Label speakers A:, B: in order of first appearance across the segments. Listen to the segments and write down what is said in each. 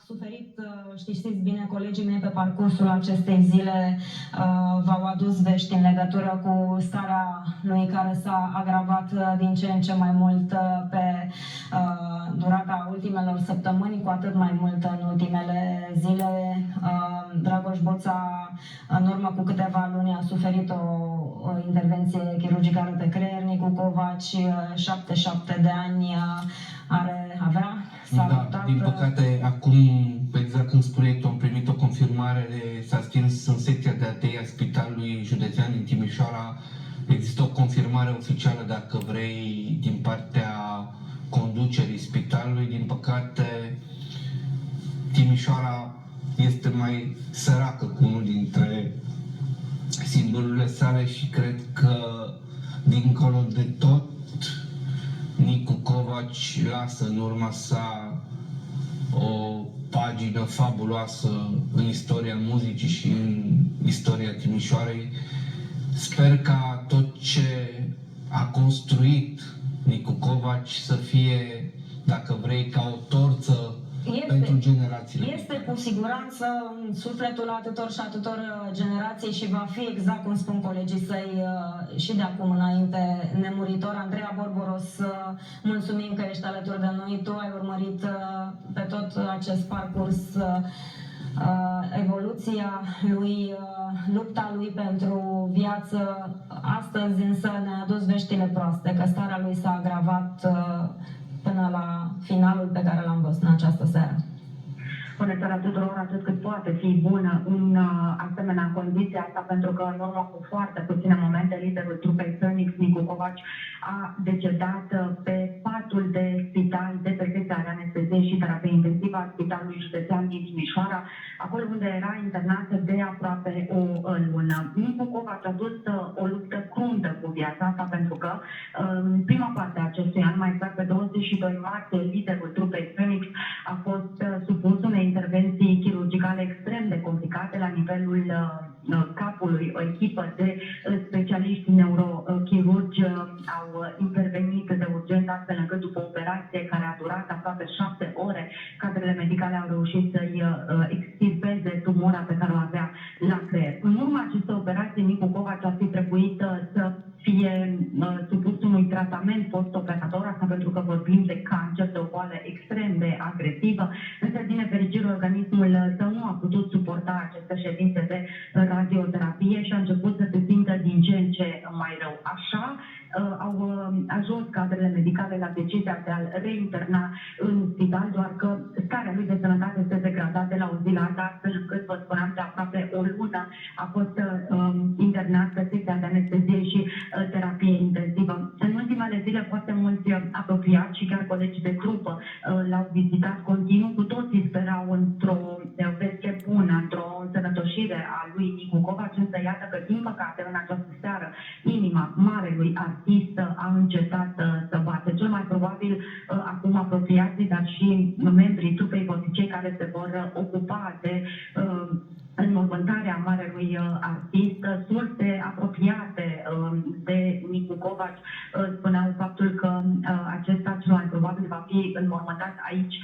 A: suferit, știți bine, colegii mei pe parcursul acestei zile v-au adus vești în legătură cu starea lui care s-a agravat din ce în ce mai mult pe durata ultimelor săptămâni, cu atât mai mult în ultimele zile. Dragoș Boța, în urmă cu câteva luni, a suferit o intervenție chirurgicală pe creier. Nicu Covaci, 77 de ani, avea.
B: Da, din păcate, acum, exact cum spuneai tu, am primit o confirmare, s-a stins în secția de ATI a Spitalului Județean din Timișoara. Există o confirmare oficială, dacă vrei, din partea conducerii spitalului. Din păcate, Timișoara este mai săracă cu unul dintre simbolurile sale și cred că, dincolo de tot, Nicu Covaci lasă în urma sa o pagină fabuloasă în istoria muzicii și în istoria Timișoarei. Sper ca tot ce a construit Nicu Covaci să fie, dacă vrei, ca o torță pentru generațiile.
A: Este cu siguranță în sufletul atâtor și atâtor generații și va fi, exact cum spun colegii săi, și de acum înainte, nemuritor. Andreea Borboros, mulțumim că ești alături de noi. Tu ai urmărit pe tot acest parcurs evoluția lui, lupta lui pentru viață. Astăzi însă ne-a adus veștile proaste, că starea lui s-a agravat până la finalul pe care l-am văzut în această seară.
C: Bună seara tuturor, atât cât poate fi bună în asemenea condiția asta, pentru că în urmă cu foarte puține momente liderul trupei Phoenix, Nicu Covaci, a decedat pe patul de spital de pe secția de anestezie și terapie intensivă a Spitalului Județean din Timișoara, acolo unde era internat de aproape o lună. Nicu Covaci a dus o luptă cruntă cu viața asta, pentru că în prima parte a acestui an, mai exact pe 22 martie, liderul trupei Phoenix a fost supus unei intervenții chirurgicale extrem de complicate la nivelul capului. O echipă de specialiști neurochirurgi au intervenit de urgență, astfel încât după operație care a durat aproape 7 ore, cadrele medicale au reușit să-i extirpeze tumora pe care o avea la creier. În urma acestei operații, Nicu Covaci ar fi trebuit să fie supus unui tratament post-operator, asta pentru că vorbim de cancer, de o boală extrem de agresivă, însă, din nefericire, organismul său nu a putut suporta aceste ședințe de radioterapie și a început să se simtă din ce în ce mai rău. Așa au ajuns cadrele medicale la decizia de a-l reinterna în spital, doar că starea lui de sănătate se degrada de la o zi la alta, astfel încât, vă spuneam, de aproape o lună a fost internat pe secția de anestezie și terapie intensivă. În ultimele zile, foarte mulți apropiați și chiar colegi de grupă l-au vizitat continuu. Cu toții sperau într-o veste bună, într-o însănătoșire a lui Nicu Covaci, însă iată că, din păcate, în această seară, inima marelui artist a încetat să bată. Cel mai probabil, acum apropiații, dar și membrii trupei vor fi cei care se vor ocupa de înmormântarea marelui artist. Surse apropiate de Nicu Covaci spuneau faptul că acesta cel mai probabil va fi înmormântat aici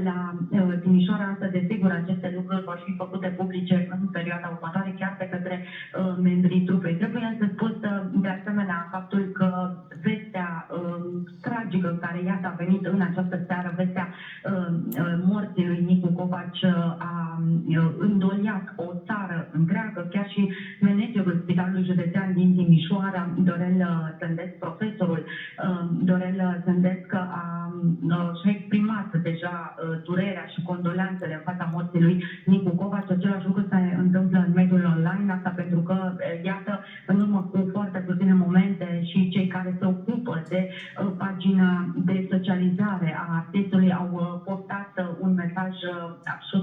C: la Timișoara, însă desigur aceste lucruri vor fi făcute publice în perioada următoare, chiar de către membrii trupei. Trebuie însă spus de asemenea faptul că vestea tragică care iată a venit în această seară, vestea morții lui Nicu Covaci, a îndoliat o țară întreagă. Chiar și managerul Spitalului Județean din Timișoara, Dorel Sândesc, profesorul Dorel Sândesc, și-a exprimat deja durerea și condoleanțele în fața morții lui Nicu Covaci. Același lucru se întâmplă în mediul online, asta pentru că, iată, în urmă cu foarte puține momente și cei care se ocupă de pagina de socializare a artistului au postat un mesaj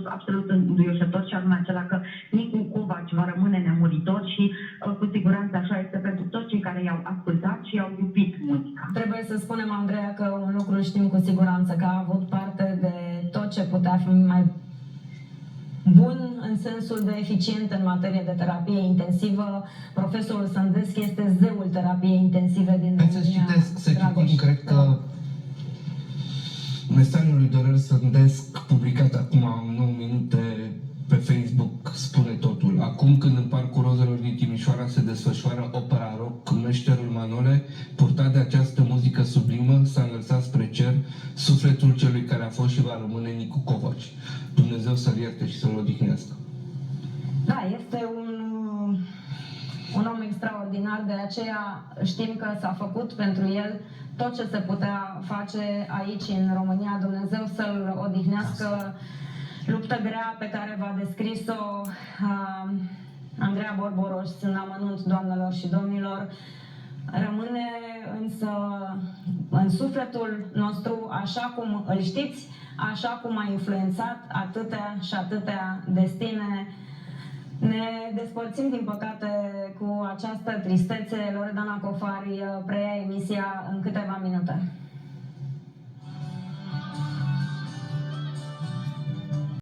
C: absolut înduioșător, și anume acela că Nicu Covaci va rămâne nemuritor și cu siguranță așa este pentru toți cei care i-au ascultat și i-au iubit muzica.
A: Trebuie să spunem, Andreea, că un lucru știm cu siguranță, că a avut parte de tot ce putea fi mai bun în sensul de eficient în materie de terapie intensivă. Profesorul Sândesc este zeul terapiei intensive din România.
B: Să citim, cred că mesajul lui Dorel Sândesc, publicat acum în Nicu Covaci. Dumnezeu să-l ierte și să-l odihnească.
A: Da, este un om extraordinar, de aceea știm că s-a făcut pentru el tot ce se putea face aici în România. Dumnezeu să-l odihnească. Luptă grea pe care v-a descris-o Andreea Borboroș în amănunt, doamnelor și domnilor, rămâne însă în sufletul nostru, așa cum îl știți, așa cum a influențat atâtea și atâtea destine. Ne despărțim, din păcate, cu această tristețe. Loredana Cofari preia emisia în câteva minute.